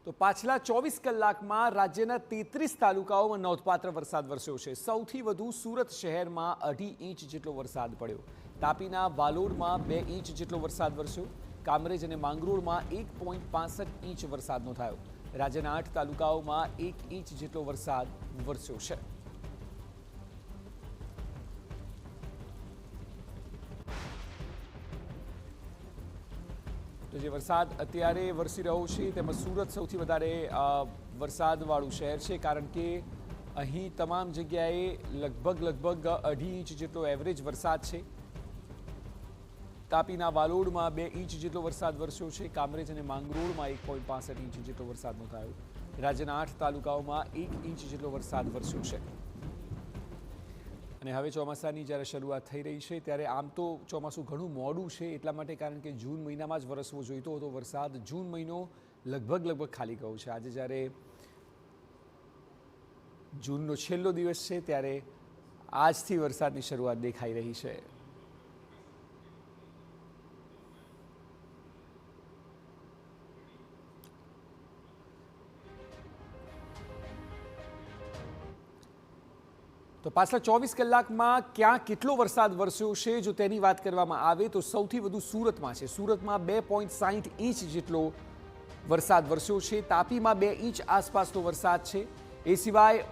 તો પાછલા 24 કલાકમાં રાજ્યના 33 તાલુકાઓમાં નોંધપાત્ર વરસાદ વરસ્યો છે। સૌથી વધુ સુરત શહેરમાં 2.5 ઇંચ જેટલો વરસાદ પડ્યો। તાપીના વાલોડમાં 2 ઇંચ જેટલો વરસાદ વરસ્યો। કામરેજ અને માંગરોળમાં 1.65 ઇંચ વરસાદ નોંધાયો। રાજ્યના 8 તાલુકાઓમાં 1 ઇંચ જેટલો વરસાદ વરસ્યો છે। તો જે વરસાદ અત્યારે વરસી રહ્યો છે તેમાં સુરત સૌથી વધારે વરસાદવાળું શહેર છે, કારણ કે અહીં તમામ જગ્યાએ લગભગ 2.5 ઇંચ જેટલો એવરેજ વરસાદ છે। તાપીના વાલોડમાં 2 ઇંચ જેટલો વરસાદ વરસ્યો છે। કામરેજ અને માંગરોળમાં 1.65 ઇંચ જેટલો વરસાદ નોંધાયો। રાજ્યના 8 તાલુકાઓમાં 1 ઇંચ જેટલો વરસાદ વરસ્યો છે। અને હવે ચોમાસાની જ્યારે શરૂઆત થઈ રહી છે ત્યારે આમ તો ચોમાસું ઘણું મોડું છે, એટલા માટે કારણ કે જૂન મહિનામાં જ વરસવો જોઈતો હતો વરસાદ। જૂન મહિનો લગભગ ખાલી ગયો છે। આજે જ્યારે જૂનનો છેલ્લો દિવસ છે ત્યારે આજથી વરસાદની શરૂઆત દેખાઈ રહી છે। તો પાછલા 24 કલાકમાં ક્યાં કેટલો વરસાદ વરસ્યો છે જો તેની વાત કરવામાં આવે તો સૌથી વધુ સુરતમાં છે। સુરતમાં 2.60 ઇંચ જેટલો વરસાદ વરસ્યો છે। તાપીમાં 2 ઇંચ આસપાસનો વરસાદ છે। એ સિવાય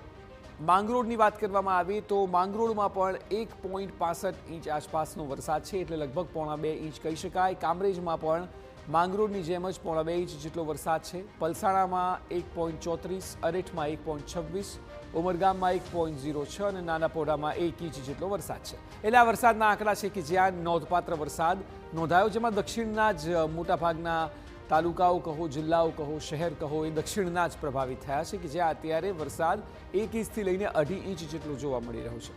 માંગરોળની વાત કરવામાં આવે તો માંગરોળમાં પણ 1.65 ઇંચ આસપાસનો વરસાદ છે, એટલે લગભગ 1.25 ઇંચ કહી શકાય। કામરેજમાં પણ માંગરોળની જેમ જ 1.25 ઇંચ જેટલો વરસાદ છે। પલસાણામાં 1.34, અરેઠમાં 1.26, ઉમરગામમાં 1.06 અને નાનાપોડામાં 1 ઇંચ જેટલો વરસાદ છે। એટલે આ વરસાદના આંકડા છે કે જ્યાં નોંધપાત્ર વરસાદ નોંધાયો, જેમાં દક્ષિણના જ મોટાભાગના તાલુકાઓ કહો, જિલ્લાઓ કહો, શહેર કહો, એ દક્ષિણના જ પ્રભાવિત થયા છે કે જ્યાં અત્યારે વરસાદ 1 ઇંચથી લઈને 2.5 ઇંચ જેટલો જોવા મળી રહ્યો છે।